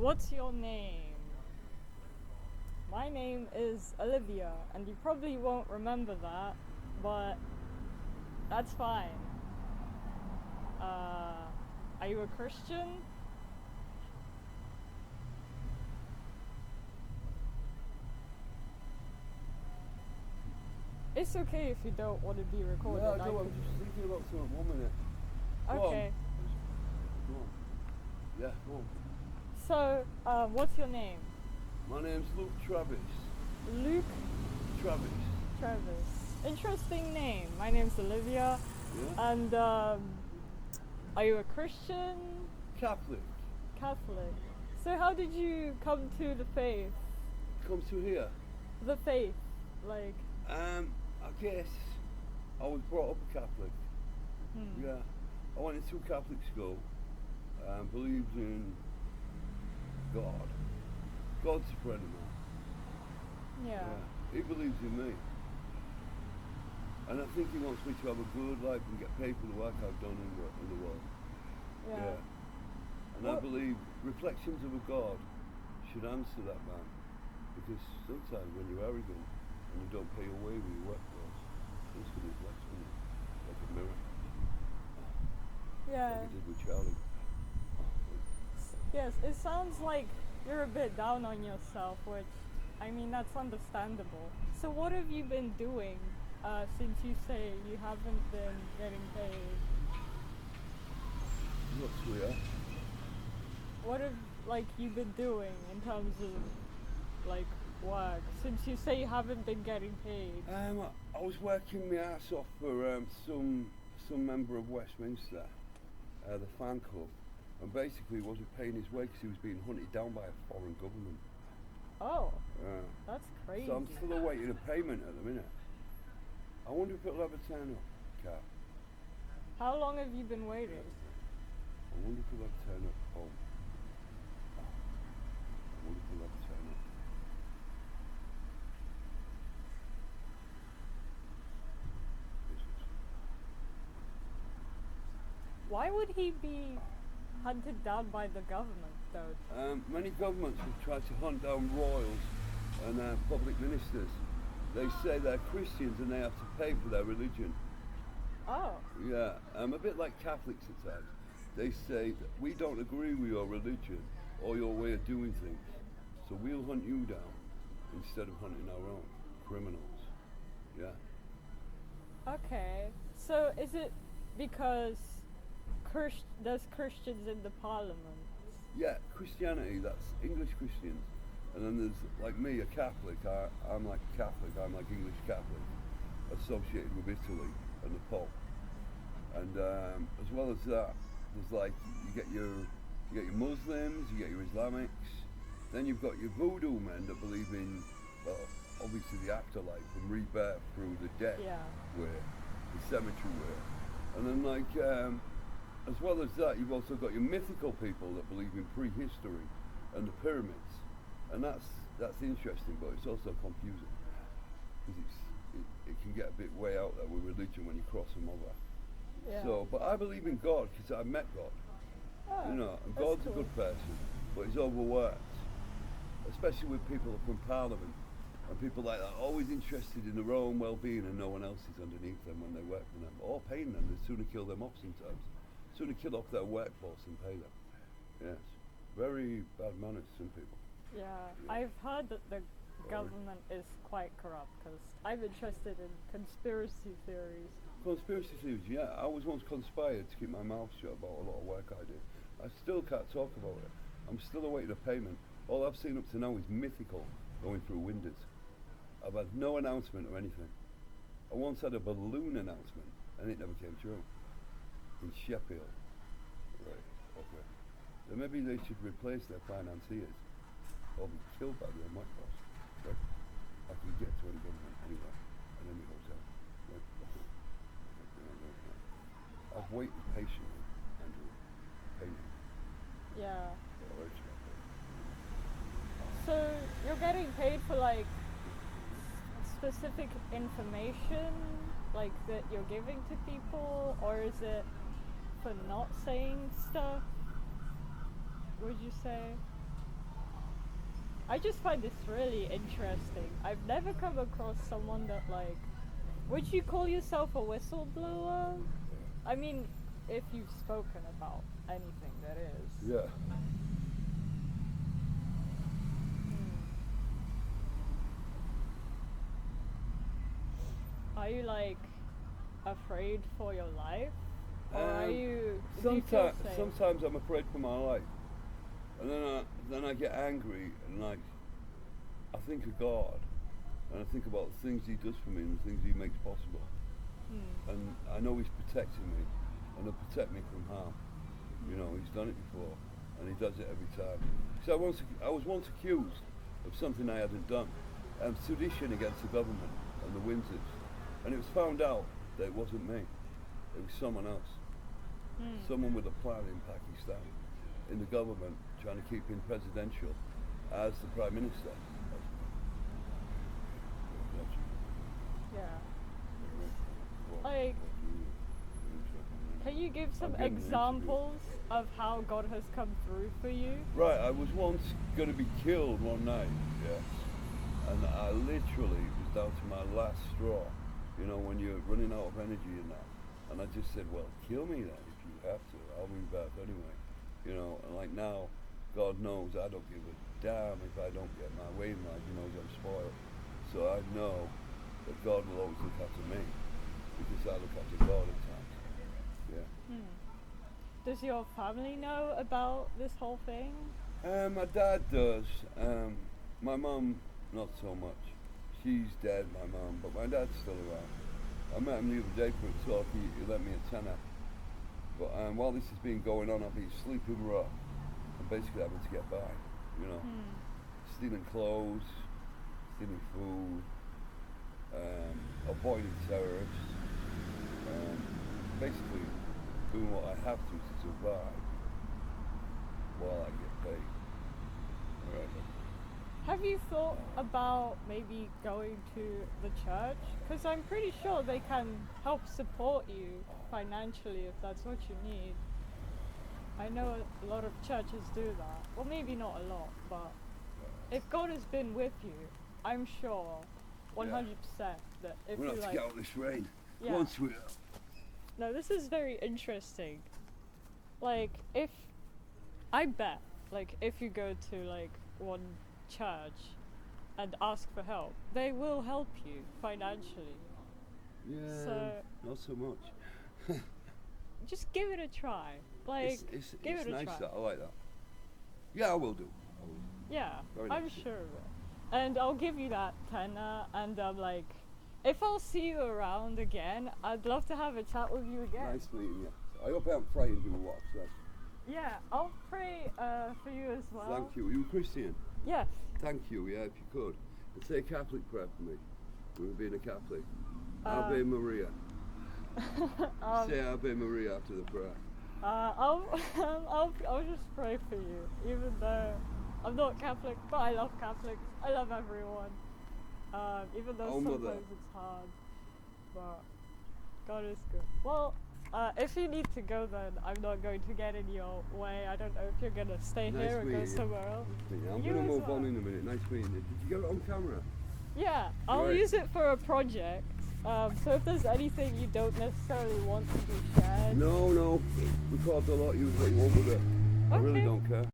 What's your name? My name is Olivia, and you probably won't remember that, but that's fine. Are you a Christian? It's okay if you don't want to be recorded. No, I don't. I'm just thinking about something. 1 minute. Okay. Go on. Yeah, go on. So, what's your name? My name's Luke Travis. Luke Travis. Travis. Interesting name. My name's Olivia. Yeah? And are you a Christian? Catholic. Catholic. So how did you come to the faith? Come to here. The faith, like. I guess I was brought up a Catholic. Yeah. I went into a Catholic school. Believed in God. God's a friend of mine. Yeah. He believes in me. And I think he wants me to have a good life and get paid for the work I've done in the world. Yeah. And I believe reflections of a God should answer that man. Because sometimes when you're arrogant and you don't pay your way with your work goals, it's going to reflect on you like a mirror. Yeah. Like it did with Charlie. Yes, it sounds like you're a bit down on yourself, which, I mean, that's understandable. So what have you been doing since you say you haven't been getting paid? Look, sweetheart. What have, like, you been doing in terms of, like, work, since you say you haven't been getting paid? I was working my ass off for some member of Westminster, the fan club, and basically he wasn't paying his way because he was being hunted down by a foreign government. Oh, that's crazy. So I'm still awaiting a payment at the minute. I wonder if it'll ever turn up, Kat. How long have you been waiting? I wonder if it'll ever turn up home. I wonder if it'll ever turn up. Why would he be hunted down by the government, though? Many governments have tried to hunt down royals and public ministers. They say they're Christians and they have to pay for their religion. Oh. Yeah, a bit like Catholics at times. They say that we don't agree with your religion or your way of doing things, so we'll hunt you down instead of hunting our own criminals. Yeah. Okay. So is it because there's Christians in the parliament? Yeah, Christianity, that's English Christians. And then there's, like me, a Catholic. I'm like Catholic, I'm like English Catholic, associated with Italy and the Pope. And as well as that, there's like, you get your Muslims, you get your Islamics, then you've got your voodoo men that believe in, well, obviously the afterlife and rebirth through the death way, the cemetery way. And then like, as well as that, you've also got your mythical people that believe in prehistory and the pyramids. And that's interesting, but it's also confusing because it can get a bit way out there with religion when you cross them over. Yeah. So, but I believe in God because I've met God. Oh, You know, and that's God's cool. a good person, but he's overworked, especially with people from Parliament and people like that, always interested in their own well-being and no one else is underneath them when they work for them, or paying them. They'd sooner kill them off sometimes, sooner kill off their workforce and pay them. Yes, very bad manners, some people. Yeah, I've heard that the government is quite corrupt because I'm interested in conspiracy theories. Conspiracy theories, yeah. I was once conspired to keep my mouth shut about a lot of work I did. I still can't talk about it. I'm still awaiting a payment. All I've seen up to now is mythical going through windows. I've had no announcement or anything. I once had a balloon announcement and it never came true. In Sheffield. Right, okay. Then maybe they should replace their financiers or be killed by their white boss. Right? I can get to any government anywhere and any hotel. Right? Okay. I've waited patiently, Andrew. Patiently. Yeah. Right. So you're getting paid for like specific information, like that you're giving to people, or is it for not saying stuff? Would you say? I just find this really interesting. I've never come across someone that like. Would you call yourself a whistleblower? I mean, if you've spoken about anything, that is. Yeah. Are you like afraid for your life, or are you? Do you feel Sometimes, safe? sometimes I'm afraid for my life, and then I get angry and like I think of God, and I think about the things He does for me and the things He makes possible, and I know He's protecting me, and He'll protect me from harm. You know, He's done it before, and He does it every time. So I was once accused of something I hadn't done, sedition against the government and the Windsors, and it was found out that it wasn't me. It was someone else. Someone with a plan in Pakistan, in the government, trying to keep him presidential as the Prime Minister. Yeah. Like, can you give some examples of how God has come through for you? Right, I was once going to be killed one night, yes. And I literally was down to my last straw, you know, when you're running out of energy and that. And I just said, well, kill me then if you have to. I'll be back anyway. You know, and like now, God knows I don't give a damn if I don't get my way in life. He knows I'm spoiled. So I know that God will always look after me because I look after God at times. Yeah. Does your family know about this whole thing? My dad does. My mum, not so much. She's dead, my mum, but my dad's still around. I met him the other day for a talk. He lent me a tenner. But while this has been going on, I've been sleeping rough and basically having to get by. You know, stealing clothes, stealing food, avoiding terrorists, basically doing what I have to survive while I get paid. Right. Have you thought about maybe going to the church? Because I'm pretty sure they can help support you financially if that's what you need. I know a lot of churches do that. Well, maybe not a lot, but if God has been with you, I'm sure 100% that if We're you going to have to like... get out of this rain. Yeah. Go on, sweetheart. No, this is very interesting. Like, if... I bet, like, if you go to, like, one church and ask for help, they will help you financially. Yeah, So- not so much. Just give it a try. Like, it's give it a nice try. that, I like that. Yeah, I will do. Yeah, Very I'm nice. sure of it. And I'll give you that tenner, and like, if I'll see you around again, I'd love to have a chat with you again. Nice meeting you. I hope I haven't frightened you a lot. So. Yeah, I'll pray for you as well. Thank you. Are you a Christian? Yes. Thank you, yeah, if you could. And say a Catholic prayer for me. With being a Catholic. Ave Maria. Say Ave Maria after the prayer. I'll just pray for you, even though I'm not Catholic, but I love Catholics. I love everyone. Even though Oh, sometimes Mother. it's hard, but God is good. Well, if you need to go, then I'm not going to get in your way. I don't know if you're gonna stay Nice here or go meeting you. somewhere else. I'm You going to as move well. on in a minute. Nice meeting you. Did you get it on camera? Yeah, I'll Right. use it for a project. So if there's anything you don't necessarily want to be shared, No. Record a lot. Use what you want with it. I really Okay. don't care.